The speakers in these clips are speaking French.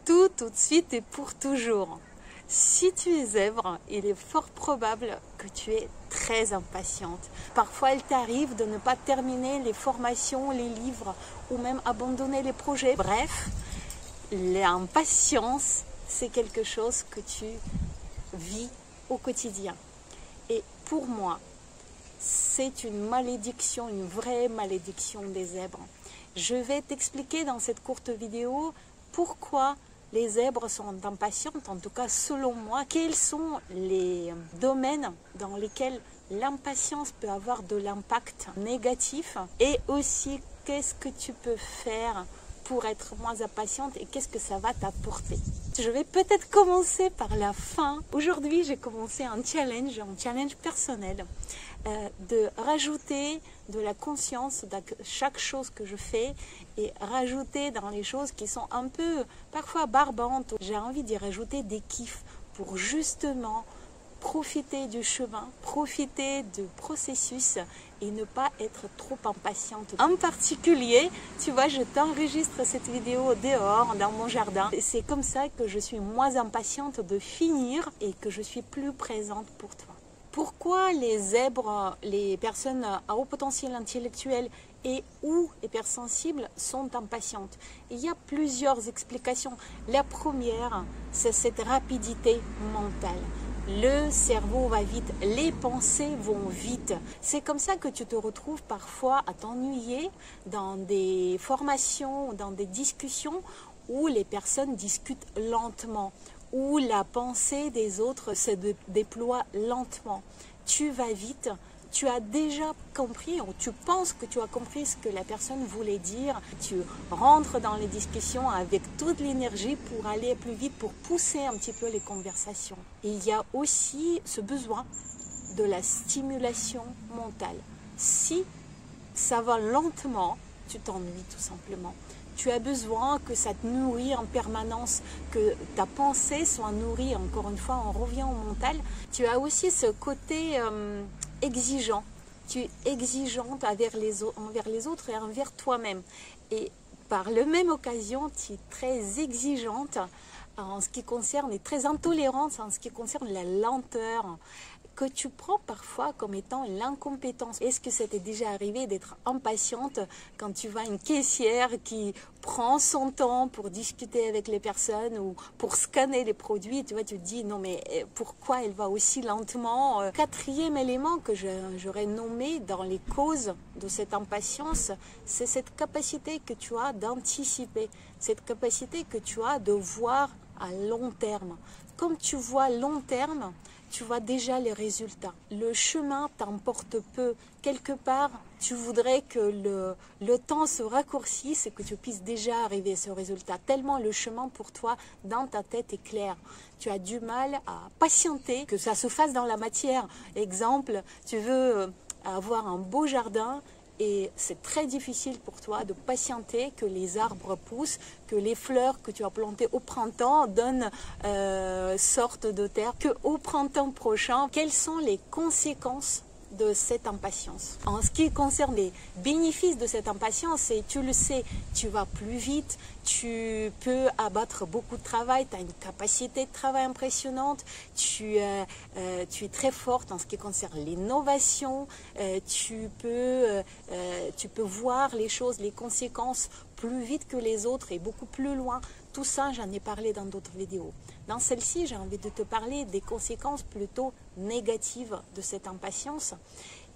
tout de suite et pour toujours. Si tu es zèbre, il est fort probable que tu es très impatiente. Parfois, il t'arrive de ne pas terminer les formations, les livres ou même abandonner les projets. Bref, l'impatience, c'est quelque chose que tu vis au quotidien. Et pour moi, c'est une malédiction, une vraie malédiction des zèbres. Je vais t'expliquer dans cette courte vidéo pourquoi les zèbres sont impatientes, en tout cas selon moi. Quels sont les domaines dans lesquels l'impatience peut avoir de l'impact négatif et aussi qu'est-ce que tu peux faire pour être moins impatiente et qu'est-ce que ça va t'apporter. Je vais peut-être commencer par la fin. Aujourd'hui, j'ai commencé un challenge personnel de rajouter de la conscience dans chaque chose que je fais et rajouter dans les choses qui sont un peu parfois barbantes. J'ai envie d'y rajouter des kiffs pour justement profiter du chemin, profiter du processus et ne pas être trop impatiente. En particulier, tu vois, je t'enregistre cette vidéo dehors, dans mon jardin. C'est comme ça que je suis moins impatiente de finir et que je suis plus présente pour toi. Pourquoi les zèbres, les personnes à haut potentiel intellectuel et ou hypersensibles sont impatientes? Il y a plusieurs explications. La première, c'est cette rapidité mentale. Le cerveau va vite, les pensées vont vite. C'est comme ça que tu te retrouves parfois à t'ennuyer dans des formations, dans des discussions où les personnes discutent lentement, où la pensée des autres se déploie lentement. Tu vas vite, tu as déjà compris, ou tu penses que tu as compris ce que la personne voulait dire. Tu rentres dans les discussions avec toute l'énergie pour aller plus vite, pour pousser un petit peu les conversations. Et il y a aussi ce besoin de la stimulation mentale. Si ça va lentement, tu t'ennuies tout simplement. Tu as besoin que ça te nourrit en permanence, que ta pensée soit nourrie. Encore une fois, on revient au mental. Tu as aussi ce côté exigeant. Tu es exigeante envers les autres et envers toi-même. Et par la même occasion, tu es très exigeante en ce qui concerne et très intolérante en ce qui concerne la lenteur que tu prends parfois comme étant l'incompétence. Est-ce que ça t'est déjà arrivé d'être impatiente quand tu vois une caissière qui prend son temps pour discuter avec les personnes ou pour scanner les produits? Tu vois, tu te dis non mais pourquoi elle va aussi lentement? Quatrième élément que j'aurais nommé dans les causes de cette impatience, c'est cette capacité que tu as d'anticiper, cette capacité que tu as de voir à long terme. Comme tu vois long terme, tu vois déjà les résultats. Le chemin t'emporte peu. Quelque part, tu voudrais que le temps se raccourcisse et que tu puisses déjà arriver à ce résultat. Tellement le chemin pour toi, dans ta tête, est clair. Tu as du mal à patienter, que ça se fasse dans la matière. Exemple, tu veux avoir un beau jardin, et c'est très difficile pour toi de patienter que les arbres poussent, que les fleurs que tu as plantées au printemps sortent de terre, qu'au printemps prochain, quelles sont les conséquences de cette impatience? En ce qui concerne les bénéfices de cette impatience, et tu le sais, tu vas plus vite, tu peux abattre beaucoup de travail, tu as une capacité de travail impressionnante, tu es très forte en ce qui concerne l'innovation, tu peux voir les choses, les conséquences plus vite que les autres et beaucoup plus loin. Tout ça, j'en ai parlé dans d'autres vidéos. Dans celle-ci, j'ai envie de te parler des conséquences plutôt négatives de cette impatience.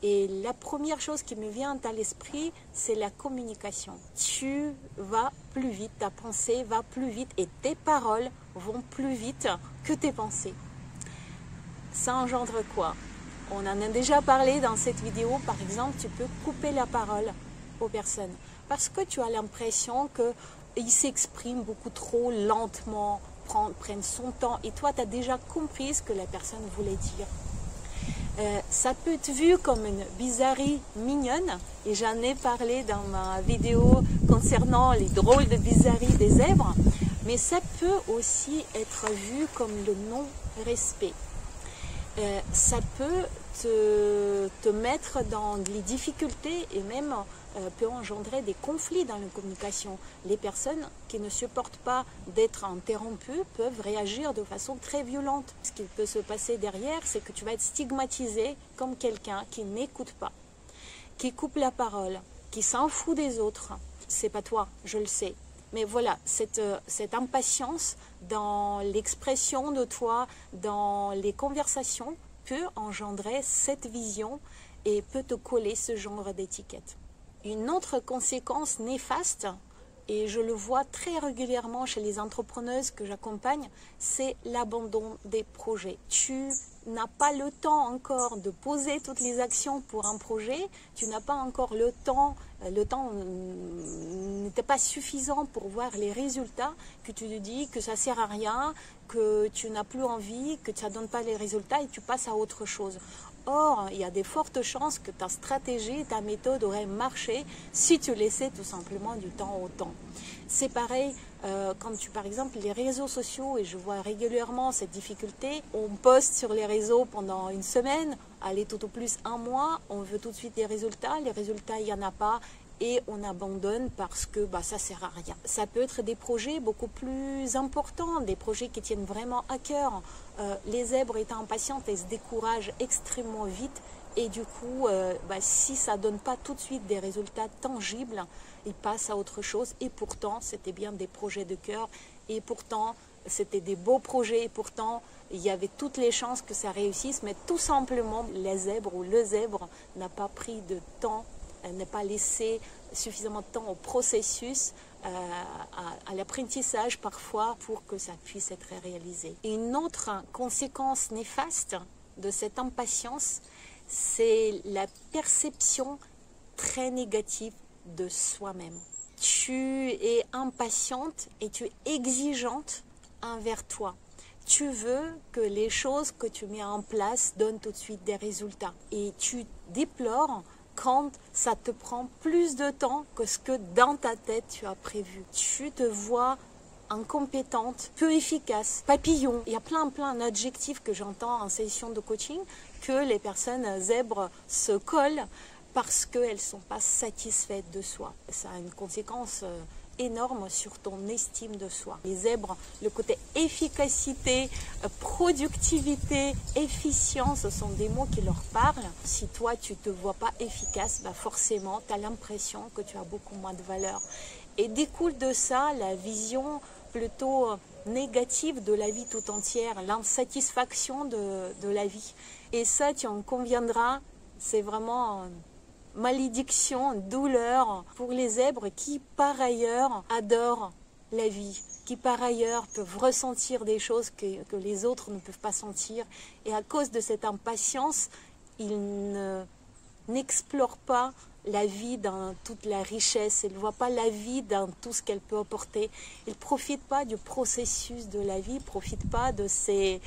Et la première chose qui me vient à l'esprit, c'est la communication. Tu vas plus vite, ta pensée va plus vite et tes paroles vont plus vite que tes pensées. Ça engendre quoi? On en a déjà parlé dans cette vidéo. Par exemple, tu peux couper la parole aux personnes parce que tu as l'impression qu'ils s'expriment beaucoup trop lentement, prennent son temps et toi, tu as déjà compris ce que la personne voulait dire. Ça peut être vu comme une bizarrerie mignonne et j'en ai parlé dans ma vidéo concernant les drôles de bizarreries des zèbres, mais ça peut aussi être vu comme le non-respect. Ça peut te mettre dans les difficultés et même peut engendrer des conflits dans la communication. Les personnes qui ne supportent pas d'être interrompues peuvent réagir de façon très violente. Ce qui peut se passer derrière, c'est que tu vas être stigmatisé comme quelqu'un qui n'écoute pas, qui coupe la parole, qui s'en fout des autres. C'est pas toi, je le sais. Mais voilà, cette impatience dans l'expression de toi, dans les conversations, peut engendrer cette vision et peut te coller ce genre d'étiquette. Une autre conséquence néfaste, et je le vois très régulièrement chez les entrepreneuses que j'accompagne, c'est l'abandon des projets. Tu n'as pas le temps encore de poser toutes les actions pour un projet, tu n'as pas encore le temps n'était pas suffisant pour voir les résultats, que tu te dis que ça sert à rien, que tu n'as plus envie, que ça ne donne pas les résultats et tu passes à autre chose. Or, il y a de fortes chances que ta stratégie, ta méthode aurait marché si tu laissais tout simplement du temps au temps. C'est pareil quand par exemple, les réseaux sociaux, et je vois régulièrement cette difficulté, on poste sur les réseaux pendant une semaine, allez tout au plus un mois, on veut tout de suite des résultats, les résultats, il n'y en a pas, et on abandonne parce que ça ne sert à rien. Ça peut être des projets beaucoup plus importants, des projets qui tiennent vraiment à cœur. Les zèbres étant impatientes, elles se découragent extrêmement vite et du coup, si ça ne donne pas tout de suite des résultats tangibles, ils passent à autre chose et pourtant, c'était bien des projets de cœur et pourtant, c'était des beaux projets et pourtant, il y avait toutes les chances que ça réussisse, mais tout simplement, les zèbres ou le zèbre n'a pas pris de temps, n'a pas laissé suffisamment de temps au processus, à l'apprentissage parfois pour que ça puisse être réalisé. Et une autre conséquence néfaste de cette impatience, c'est la perception très négative de soi-même. Tu es impatiente et tu es exigeante envers toi. Tu veux que les choses que tu mets en place donnent tout de suite des résultats. Et tu déplores quand ça te prend plus de temps que ce que dans ta tête tu as prévu. Tu te vois incompétente, peu efficace, papillon. Il y a plein d'adjectifs que j'entends en session de coaching que les personnes zèbres se collent parce qu'elles ne sont pas satisfaites de soi. Ça a une conséquence énorme sur ton estime de soi. Les zèbres, le côté efficacité, productivité, efficience, ce sont des mots qui leur parlent. Si toi, tu ne te vois pas efficace, forcément, tu as l'impression que tu as beaucoup moins de valeur. Et découle de ça la vision plutôt négative de la vie tout entière, l'insatisfaction de la vie. Et ça, tu en conviendras, c'est vraiment malédiction, douleur pour les zèbres qui, par ailleurs, adorent la vie, qui, par ailleurs, peuvent ressentir des choses que les autres ne peuvent pas sentir. Et à cause de cette impatience, ils n'explorent pas la vie dans toute la richesse, ils ne voient pas la vie dans tout ce qu'elle peut apporter. Ils ne profitent pas du processus de la vie, ils ne profitent pas de ces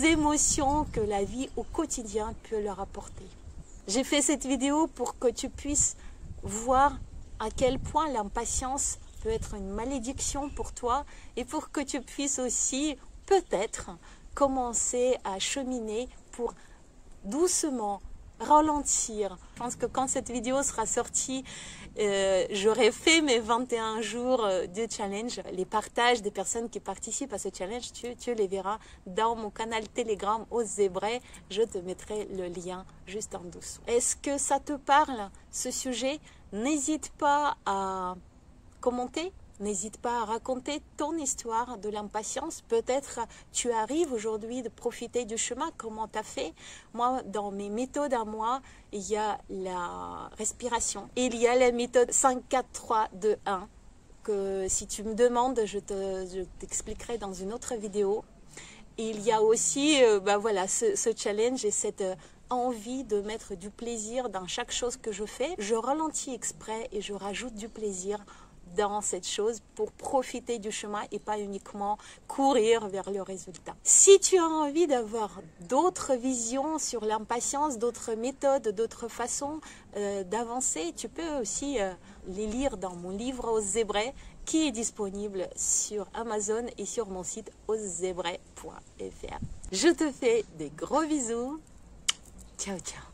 émotions que la vie au quotidien peut leur apporter. J'ai fait cette vidéo pour que tu puisses voir à quel point l'impatience peut être une malédiction pour toi et pour que tu puisses aussi peut-être commencer à cheminer pour doucement ralentir. Je pense que quand cette vidéo sera sortie, j'aurai fait mes 21 jours de challenge. Les partages des personnes qui participent à ce challenge, tu les verras dans mon canal Telegram aux Zébrés. Je te mettrai le lien juste en dessous. Est-ce que ça te parle, ce sujet? N'hésite pas à commenter. N'hésite pas à raconter ton histoire de l'impatience. Peut-être tu arrives aujourd'hui de profiter du chemin. Comment tu as fait? Moi, dans mes méthodes à moi, il y a la respiration. Il y a la méthode 5, 4, 3, 2, 1. Que si tu me demandes, je t'expliquerai dans une autre vidéo. Il y a aussi ce challenge et cette envie de mettre du plaisir dans chaque chose que je fais. Je ralentis exprès et je rajoute du plaisir dans cette chose pour profiter du chemin et pas uniquement courir vers le résultat. Si tu as envie d'avoir d'autres visions sur l'impatience, d'autres méthodes, d'autres façons d'avancer, tu peux aussi les lire dans mon livre aux Zébrés qui est disponible sur Amazon et sur mon site auszébrés.fr. Je te fais des gros bisous. Ciao, ciao.